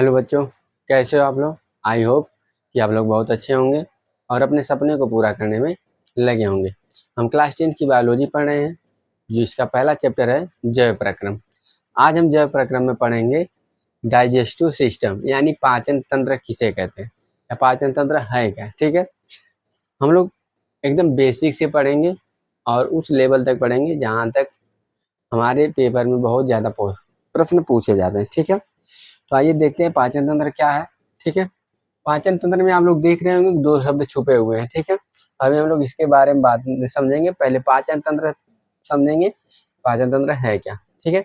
Hello बच्चों, कैसे हो आप लोग। आई होप कि आप लोग बहुत अच्छे होंगे और अपने सपने को पूरा करने में लगे होंगे। हम क्लास 10 की बायोलॉजी पढ़ रहे हैं, जो इसका पहला चैप्टर है जैव प्रक्रम। आज हम जैव प्रक्रम में पढ़ेंगे डाइजेस्टिव सिस्टम, यानी पाचन तंत्र किसे कहते हैं या पाचन तंत्र है क्या। ठीक है, हम लोग एकदम बेसिक से पढ़ेंगे और उस लेवल तक पढ़ेंगे जहाँ तक हमारे पेपर में बहुत ज़्यादा प्रश्न पूछे जाते हैं। ठीक है, तो आइए देखते हैं पाचन तंत्र क्या है। ठीक है, पाचन तंत्र में आप लोग देख रहे होंगे कि दो शब्द छुपे हुए हैं। ठीक है, अभी हम लोग इसके बारे में बात समझेंगे। पहले पाचन तंत्र समझेंगे, पाचन तंत्र है क्या। ठीक है,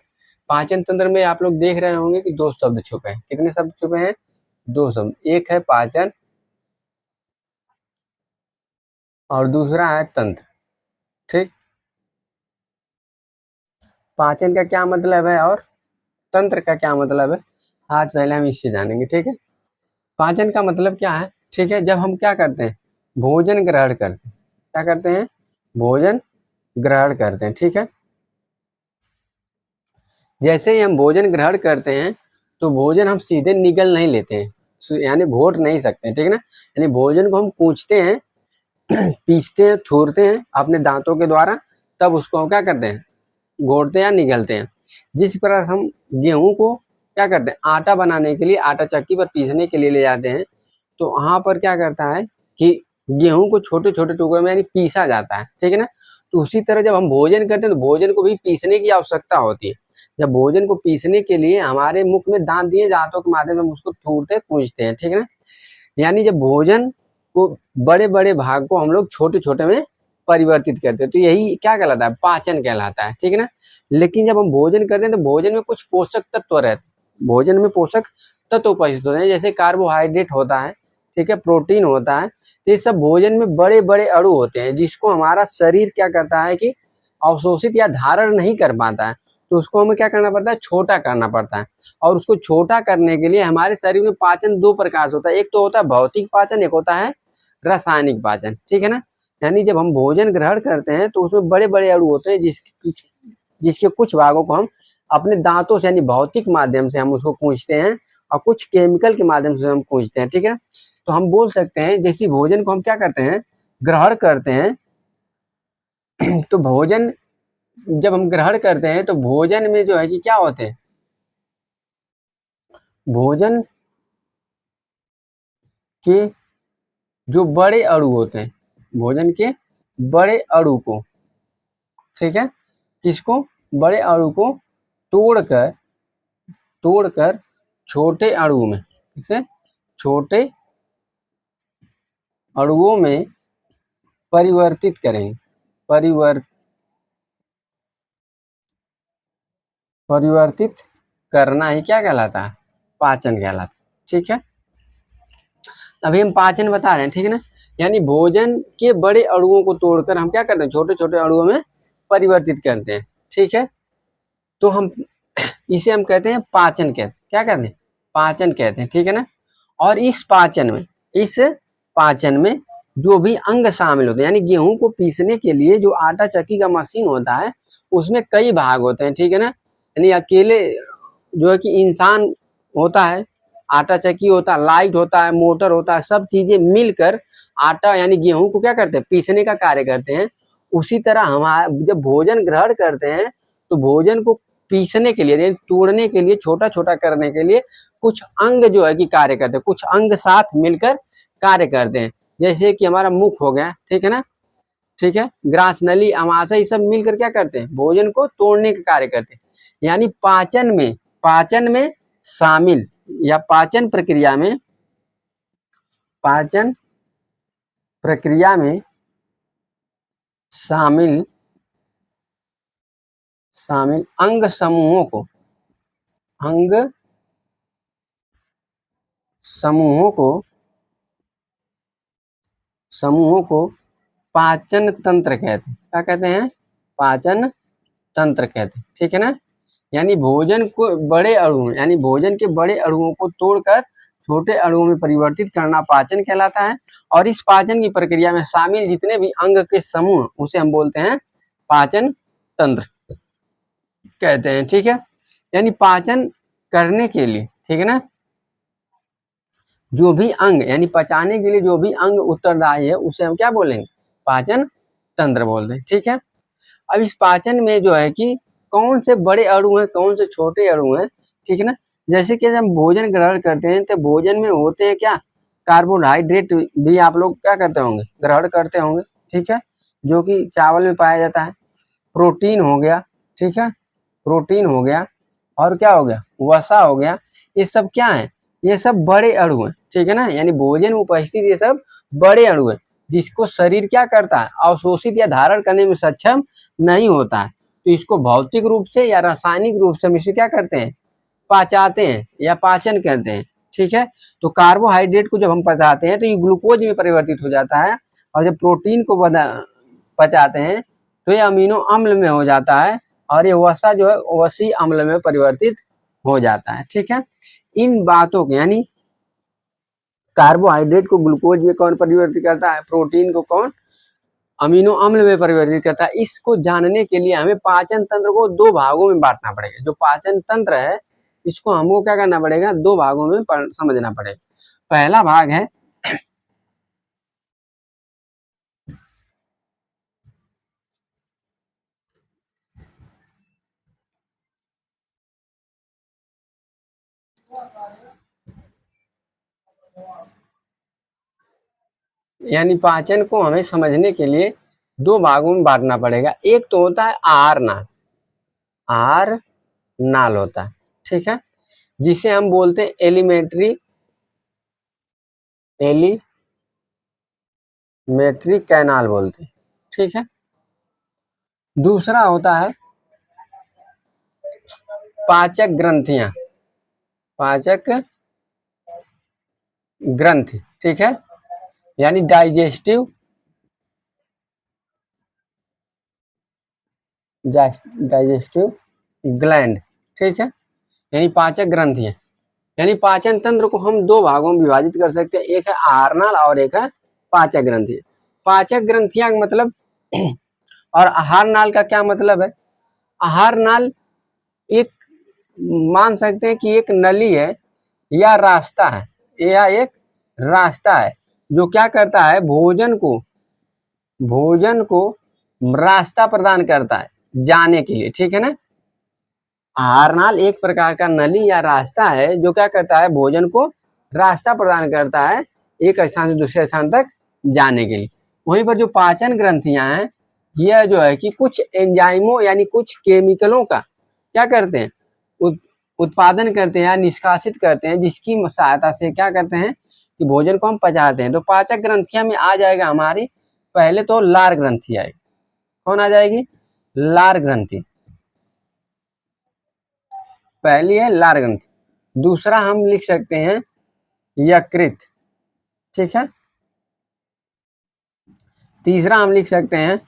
पाचन तंत्र में आप लोग देख रहे होंगे कि दो शब्द छुपे हैं। कितने शब्द छुपे हैं? दो शब्द। एक है पाचन और दूसरा है तंत्र। ठीक, पाचन का क्या मतलब है और तंत्र का क्या मतलब है, आज पहले हम इससे जानेंगे। ठीक है, पाचन का मतलब क्या है। ठीक है, जब हम क्या करते हैं, भोजन ग्रहण करते हैं। क्या करते हैं? भोजन ग्रहण करते हैं। ठीक है, जैसे ही हम भोजन ग्रहण करते हैं तो भोजन हम सीधे निगल नहीं लेते हैं, यानी घोट नहीं सकते हैं। ठीक है ना, यानी भोजन को हम कूचते हैं पीसते हैं, थूरते हैं अपने दांतों के द्वारा, तब उसको हम क्या करते हैं, घोटते हैं या निगलते हैं। जिस प्रकार हम गेहूं को क्या करते हैं, आटा बनाने के लिए आटा चक्की पर पीसने के लिए ले जाते हैं, तो वहां पर क्या करता है कि गेहूं को छोटे छोटे टुकड़ों में यानी पीसा जाता है। ठीक है ना, तो उसी तरह जब हम भोजन करते हैं तो भोजन को भी पीसने की आवश्यकता होती है। जब भोजन को पीसने के लिए हमारे मुख में दांत दिए, दांतों के माध्यम से हम उसको थूरते कूचते हैं। ठीक है ना, यानी जब भोजन को बड़े बड़े भाग को हम लोग छोटे छोटे में परिवर्तित करते हैं, तो यही क्या कहलाता है, पाचन कहलाता है। ठीक है ना, लेकिन जब हम भोजन करते हैं तो भोजन में कुछ पोषक तत्व रहते हैं, भोजन में पोषक तत्व उपस्थित होते हैं, जैसे कार्बोहाइड्रेट होता है, ठीक है, प्रोटीन होता है। तो ये सब भोजन में बड़े बड़े अणु होते हैं, जिसको हमारा शरीर क्या करता है कि अवशोषित या धारण नहीं कर पाता है, तो उसको हमें क्या करना पड़ता है, छोटा करना पड़ता है। और उसको छोटा करने के लिए हमारे शरीर में पाचन दो प्रकार से होता है, एक तो होता है भौतिक पाचन, एक होता है रासायनिक पाचन। ठीक है ना, यानी जब हम भोजन ग्रहण करते हैं तो उसमें बड़े बड़े अणु होते हैं, जिसके कुछ भागों को हम अपने दांतों से यानी भौतिक माध्यम से हम उसको कूचते हैं और कुछ केमिकल के माध्यम से हम कूचते हैं। ठीक है, तो हम बोल सकते हैं जैसे भोजन को हम क्या करते हैं, ग्रहण करते हैं तो भोजन जब हम ग्रहण करते हैं तो भोजन में जो है कि क्या होते हैं, भोजन के जो बड़े अणु होते हैं, भोजन के बड़े अणु को, ठीक है, किसको, बड़े अणु को तोड़कर तोड़कर छोटे अणुओं में, किसे, छोटे अणुओं में परिवर्तित करें, परिवर्तित करना ही क्या कहलाता है, पाचन कहलाता है। ठीक है, अभी हम पाचन बता रहे हैं। ठीक है ना, यानी भोजन के बड़े अणुओं को तोड़कर हम क्या करते हैं, छोटे छोटे अणुओं में परिवर्तित करते हैं। ठीक है, तो हम इसे हम कहते हैं पाचन, कहते क्या कहते हैं, पाचन कहते हैं। ठीक है ना, और इस पाचन में जो भी अंग शामिल होते हैं, यानी गेहूं को पीसने के लिए जो आटा चक्की का मशीन होता है, उसमें कई भाग होते हैं। ठीक है ना, यानी अकेले जो है कि इंसान होता है, आटा चक्की होता है, लाइट होता है, मोटर होता है, सब चीजें मिलकर आटा यानी गेहूं को क्या करते हैं, पीसने का कार्य करते हैं। उसी तरह हम जब भोजन ग्रहण करते हैं तो भोजन को पीसने के लिए, तोड़ने के लिए, छोटा छोटा करने के लिए कुछ अंग जो है कि कार्य करते हैं, कुछ अंग साथ मिलकर कार्य करते हैं। जैसे कि हमारा मुख हो गया, ठीक है ना, ठीक है, ग्रास नली, अमाशय, सब मिलकर क्या करते हैं, भोजन को तोड़ने का कार्य करते हैं। यानी पाचन में शामिल या पाचन प्रक्रिया में शामिल अंग समूहों को पाचन तंत्र कहते हैं। क्या कहते हैं, पाचन तंत्र कहते हैं। ठीक है ना, यानी भोजन को बड़े अणु, यानी भोजन के बड़े अणुओं को तोड़कर छोटे अणुओं में परिवर्तित करना पाचन कहलाता है। और इस पाचन की प्रक्रिया में शामिल जितने भी अंग के समूह, उसे हम बोलते हैं पाचन तंत्र कहते हैं। ठीक है, यानी पाचन करने के लिए, ठीक है ना, जो भी अंग यानी पचाने के लिए जो भी अंग उत्तरदायी है उसे हम क्या बोलेंगे, पाचन तंत्र बोलते हैं। ठीक है, अब इस पाचन में जो है कि कौन से बड़े अणु हैं, कौन से छोटे अणु हैं, ठीक है ना। जैसे कि जब हम भोजन ग्रहण करते हैं तो भोजन में होते हैं क्या, कार्बोहाइड्रेट भी आप लोग क्या करते होंगे, ग्रहण करते होंगे, ठीक है, जो कि चावल में पाया जाता है। प्रोटीन हो गया, ठीक है, प्रोटीन हो गया, और क्या हो गया, वसा हो गया। ये सब क्या है, ये सब बड़े अणु हैं, ठीक है ना। यानी भोजन में उपस्थित ये सब बड़े अणु हैं जिसको शरीर क्या करता है, अवशोषित या धारण करने में सक्षम नहीं होता है। तो इसको भौतिक रूप से या रासायनिक रूप से हम इसे क्या करते हैं, पचाते हैं या पाचन करते हैं। ठीक है, तो कार्बोहाइड्रेट को जब हम पचाते हैं तो ये ग्लूकोज में परिवर्तित हो जाता है, और जब प्रोटीन को पचाते हैं तो ये अमीनो अम्ल में हो जाता है, और ये वसा जो है वसी अम्ल में परिवर्तित हो जाता है। ठीक है, इन बातों को यानी कार्बोहाइड्रेट को ग्लूकोज में कौन परिवर्तित करता है, प्रोटीन को कौन अमीनो अम्ल में परिवर्तित करता है, इसको जानने के लिए हमें पाचन तंत्र को दो भागों में बांटना पड़ेगा। जो पाचन तंत्र है इसको हमको क्या करना पड़ेगा, दो भागों में समझना पड़ेगा। पहला भाग है यानी पाचन को हमें समझने के लिए दो भागों में बांटना पड़ेगा। एक तो होता है आहार नाल, आहार नाल होता है, ठीक है, जिसे हम बोलते हैं एलिमेंट्री कैनाल बोलते हैं। ठीक है, दूसरा होता है पाचक ग्रंथियां, पाचक ग्रंथि, ठीक है, यानी डाइजेस्टिव ग्लैंड, ठीक है, यानी पाचक ग्रंथि है। यानी पाचन तंत्र को हम दो भागों में विभाजित कर सकते हैं, एक है आहार नाल और एक है पाचक ग्रंथि। पाचक ग्रंथियां का मतलब और आहार नाल का क्या मतलब है, आहार नाल एक मान सकते हैं कि एक नली है या रास्ता है, या एक रास्ता है जो क्या करता है, भोजन को रास्ता प्रदान करता है जाने के लिए। ठीक है ना, आहार नाल एक प्रकार का नली या रास्ता है जो क्या करता है, भोजन को रास्ता प्रदान करता है एक स्थान से दूसरे स्थान तक जाने के लिए। वहीं पर जो पाचन ग्रंथियां हैं यह जो है कि कुछ एंजाइमों यानी कुछ केमिकलों का क्या करते हैं, उत्पादन करते हैं या निष्कासित करते हैं, जिसकी सहायता से क्या करते हैं कि भोजन को हम पचाते हैं। तो पाचक ग्रंथियां में आ जाएगा हमारी, पहले तो लार ग्रंथि आएगी। कौन आ जाएगी, लार ग्रंथि, पहली है लार ग्रंथि। दूसरा हम लिख सकते हैं यकृत, ठीक है। तीसरा हम लिख सकते हैं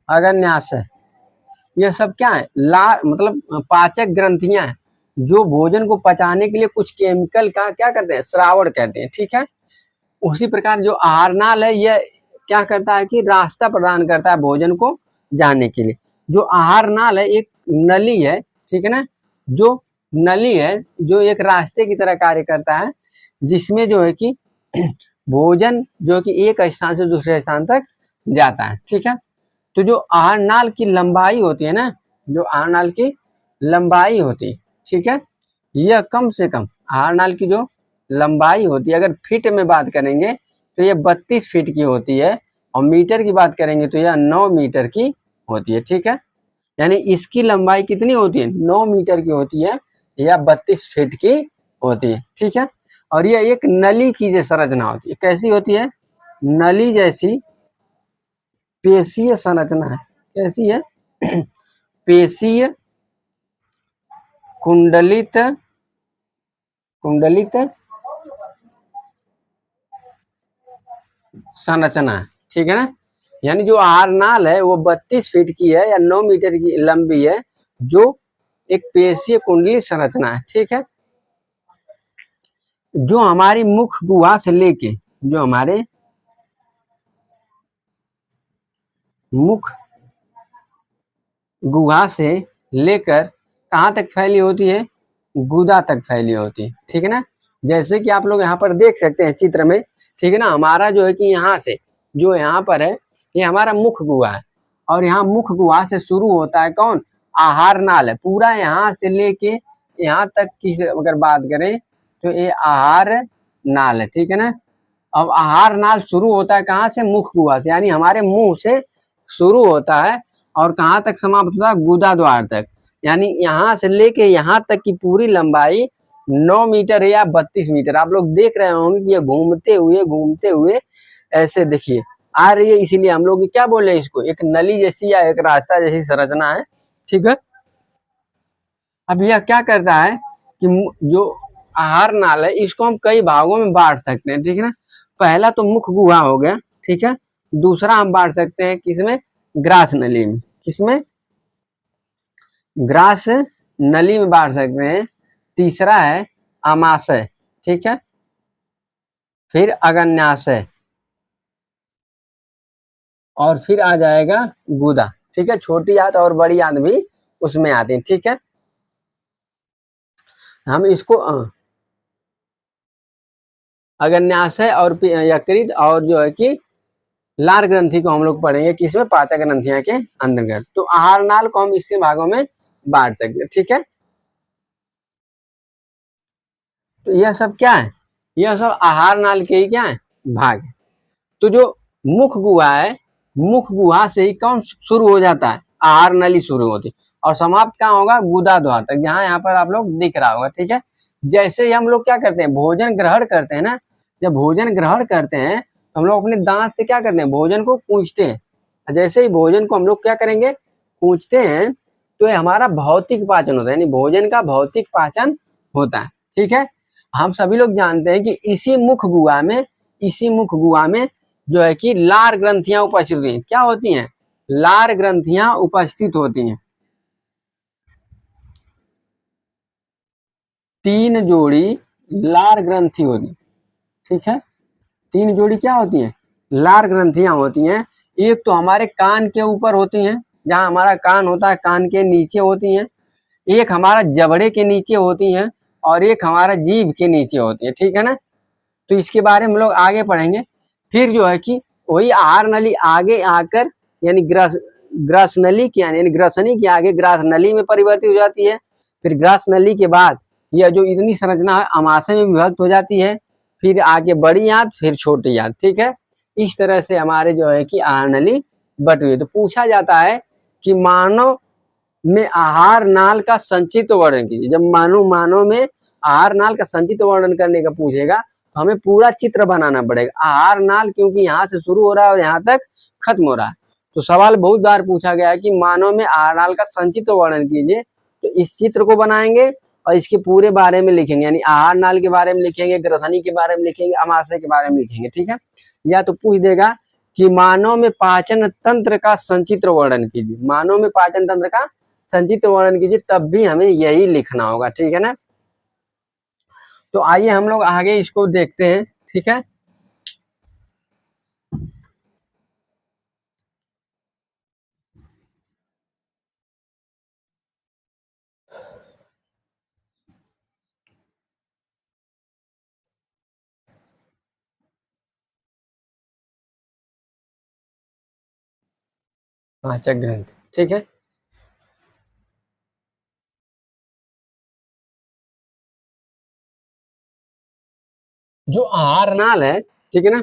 अग्न्याशय। यह सब क्या है, लार मतलब पाचक ग्रंथियां हैं जो भोजन को पचाने के लिए कुछ केमिकल का क्या करते हैं, श्रावण करते हैं। ठीक है, उसी प्रकार जो आहार नाल है यह क्या करता है कि रास्ता प्रदान करता है भोजन को जाने के लिए। जो आहार नाल है एक नली है, ठीक है ना, जो नली है जो एक रास्ते की तरह कार्य करता है, जिसमें जो है कि भोजन जो कि एक स्थान से दूसरे स्थान तक जाता है। ठीक है, तो जो आहार नाल की लंबाई होती है ना, जो आहार नाल की लंबाई होती है, ठीक है, यह कम से कम आहार नाल की जो लंबाई होती है, अगर फीट में बात करेंगे तो यह 32 फीट की होती है, और मीटर की बात करेंगे तो यह 9 मीटर की होती है। ठीक है, यानी इसकी लंबाई कितनी होती है, 9 मीटर की होती है या 32 फीट की होती है। ठीक है, और यह एक नली की जैसी संरचना होती है। कैसी होती है, नली जैसी पेशीय संरचना है। कैसी है, पेशीय कुंडलित संरचना है। ठीक है ना, यानी जो आहार नाल है वो 32 फीट की है या 9 मीटर की लंबी है, जो एक पेशीय कुंडली संरचना है। ठीक है, जो हमारी मुख गुहा से लेके, जो हमारे मुख गुहा से लेकर कहाँ तक फैली होती है, गुदा तक फैली होती है। ठीक है ना, जैसे कि आप लोग यहाँ पर देख सकते हैं चित्र में, ठीक है ना। हमारा जो है कि यहाँ से जो यहाँ पर है ये हमारा मुख गुहा है, और यहाँ मुख गुहा से शुरू होता है कौन, आहार नाल है। पूरा यहाँ से लेके यहाँ तक की अगर बात करें तो ये आहार नाल है, ठीक है ना। अब आहार नाल शुरू होता है कहाँ से, मुख गुहा से, यानी हमारे मुंह से शुरू होता है और कहाँ तक समाप्त होता है, गुदा द्वार तक। यानी यहाँ से लेके यहाँ तक की पूरी लंबाई 9 मीटर या 32 मीटर। आप लोग देख रहे होंगे कि ये घूमते हुए ऐसे देखिए आ रही है, इसीलिए हम लोग क्या बोले इसको, एक नली जैसी या एक रास्ता जैसी संरचना है, ठीक है। अब यह क्या करता है कि जो आहार नाल है इसको हम कई भागों में बांट सकते हैं, ठीक है ना। पहला तो मुख गुहा हो गया, ठीक है। दूसरा हम बांट सकते हैं किसमें, ग्रास नली में। किसमें, ग्रास नली में बांट सकते हैं। तीसरा है अमाशय, ठीक है। फिर अगन्याशय, और फिर आ जाएगा गुदा, ठीक है। छोटी आंत और बड़ी आंत भी उसमें आती है, ठीक है। हम इसको अगन्याशय और यकृत और जो है कि लार ग्रंथि को हम लोग पढ़ेंगे किसमें, पाचक ग्रंथियां के अंतर्गत। तो आहार नाल को हम इसके भागों में बांट सकते हैं, ठीक है। तो यह सब क्या है, यह सब आहार नाल के ही क्या है, भाग है। तो जो मुख गुहा है, मुख गुहा से ही कौन शुरू हो जाता है, आहार नली शुरू होती, और समाप्त कहाँ होगा, गुदा द्वार तक, जहां यहाँ पर आप लोग दिख रहा होगा, ठीक है। जैसे ही हम लोग क्या करते हैं, भोजन ग्रहण करते हैं ना, जब भोजन ग्रहण करते हैं तो हम लोग अपने दांत से क्या करते हैं, भोजन को कूचते हैं। जैसे ही भोजन को हम लोग क्या करेंगे, कूचते हैं, तो ये हमारा भौतिक पाचन होता है, यानी भोजन का भौतिक पाचन होता है, ठीक है। हम सभी लोग जानते हैं कि इसी मुख गुहा में जो है कि लार ग्रंथियां उपस्थित होती हैं। क्या होती हैं, लार ग्रंथियां उपस्थित होती हैं। 3 जोड़ी लार ग्रंथि होती, ठीक है। 3 जोड़ी क्या होती हैं, लार ग्रंथियां होती हैं। एक तो हमारे कान के ऊपर होती हैं, जहां हमारा कान होता है कान के नीचे होती हैं। एक हमारा जबड़े के नीचे होती हैं, और एक हमारा जीभ के नीचे होती है, ठीक है ना। तो इसके बारे में हम लोग आगे पढ़ेंगे। फिर जो है कि वही आहार नली आगे आकर यानी ग्रास नली के यानी ग्रसनी के आगे ग्रास नली में परिवर्तित हो जाती है। फिर ग्रास नली के बाद यह जो इतनी संरचना है अमाशय में विभक्त हो जाती है। फिर आगे बड़ी आंत, फिर छोटी आंत, ठीक है। इस तरह से हमारे जो है कि आहार नली बटी हुई है। तो पूछा जाता है कि मानव में आहार नाल का संचित वर्णन कीजिए। जब मानव में आहार नाल का संचित वर्णन करने का पूछेगा तो हमें पूरा चित्र बनाना पड़ेगा। आहार नाल क्योंकि यहाँ से शुरू हो रहा है और यहाँ तक खत्म हो रहा है, तो सवाल बहुत बार पूछा गया है कि मानव में आहार नाल का संचित वर्णन कीजिए। तो इस चित्र को बनाएंगे और इसके पूरे बारे में लिखेंगे, यानी आहार नाल के बारे में लिखेंगे, ग्रसनी के बारे में लिखेंगे, अमाशय के बारे में लिखेंगे, ठीक है। या तो पूछ देगा कि मानव में पाचन तंत्र का संचित्र वर्णन कीजिए, मानव में पाचन तंत्र का संचित वर्णन कीजिए, तब भी हमें यही लिखना होगा, ठीक है ना। तो आइए हम लोग आगे इसको देखते हैं, ठीक है। पाचक ग्रंथ, ठीक है। जो आहार नाल है, ठीक है ना,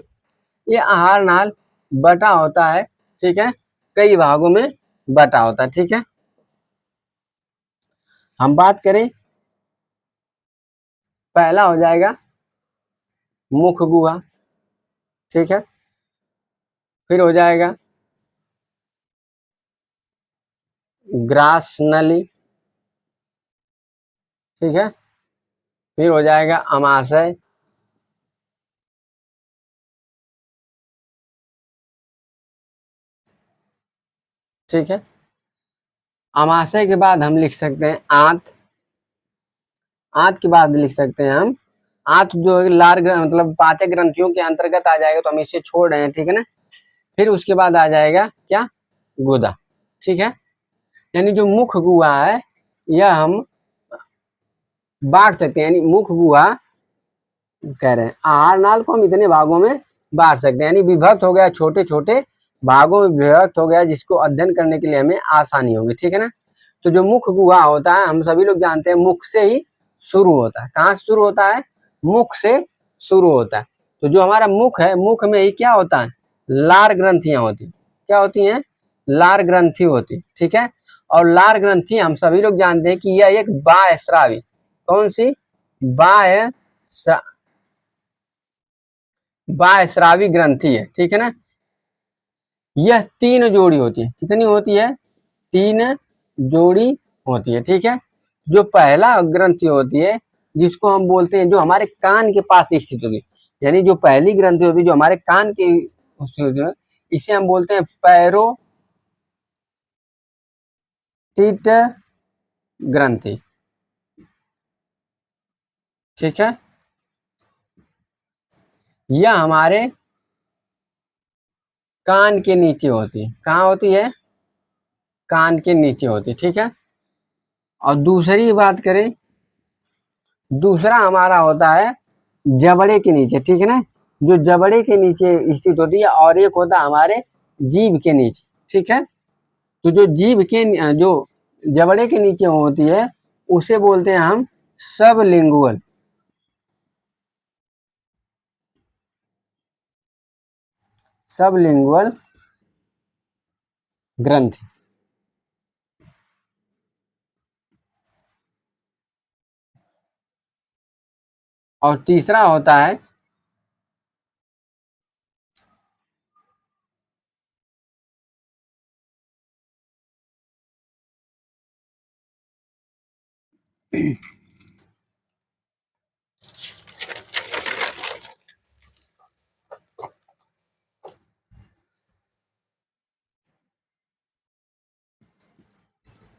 ये आहार नाल बटा होता है, ठीक है, कई भागों में बटा होता है, ठीक है। हम बात करें, पहला हो जाएगा मुख गुहा, ठीक है। फिर हो जाएगा ग्रास नली, ठीक है। फिर हो जाएगा अमाशय, ठीक है। अमाशय के बाद हम लिख सकते हैं आंत, आंत के बाद लिख सकते हैं हम आंत जो है लार मतलब पाचक ग्रंथियों के अंतर्गत आ जाएगा, तो हम इसे छोड़ रहे हैं, ठीक है ना। फिर उसके बाद आ जाएगा क्या, गुदा, ठीक है। यानी जो मुख गुहा है यह हम बांट सकते हैं, यानी मुख गुहा कह रहे हैं आहार नाल को हम इतने भागों में बांट सकते हैं, यानी विभक्त हो गया, छोटे छोटे भागों में विभक्त हो गया, जिसको अध्ययन करने के लिए हमें आसानी होगी। ठीक है ना। तो जो मुख गुहा होता है, हम सभी लोग जानते हैं मुख से ही शुरू होता है। कहाँ से शुरू होता है? मुख से शुरू होता है। तो जो हमारा मुख है, मुख में ही क्या होता है? लार ग्रंथियां होती। क्या होती हैं? लार ग्रंथि होती। ठीक है। और लार ग्रंथि हम सभी लोग जानते हैं कि यह एक बाह्यस्रावी, कौन सी? बाह्य बाह्यस्रावी ग्रंथि है। ठीक है ना। यह 3 जोड़ी होती है। कितनी होती है? 3 जोड़ी होती है। ठीक है। जो पहला ग्रंथि होती है, जिसको हम बोलते हैं, जो हमारे कान के पास स्थित होती है, यानी जो पहली ग्रंथि होती है जो हमारे कान के, इसे हम बोलते हैं पैरोटिट ग्रंथि। ठीक है। यह हमारे कान के नीचे होती है। कहाँ होती है? कान के नीचे होती है। ठीक है। और दूसरी बात करें, दूसरा हमारा होता है जबड़े के नीचे। ठीक है ना। जो जबड़े के नीचे स्थित होती है, और एक होता है हमारे जीभ के नीचे। ठीक है। तो जो जीभ के, जो जबड़े के नीचे होती है, उसे बोलते हैं हम सबलिंगुअल, सबलिंगुअल ग्रंथि। और तीसरा होता है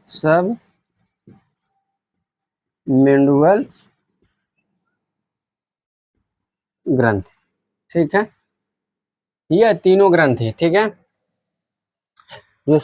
सब मेंडुअल ग्रंथि। ठीक है। यह तीनों ग्रंथि। ठीक है।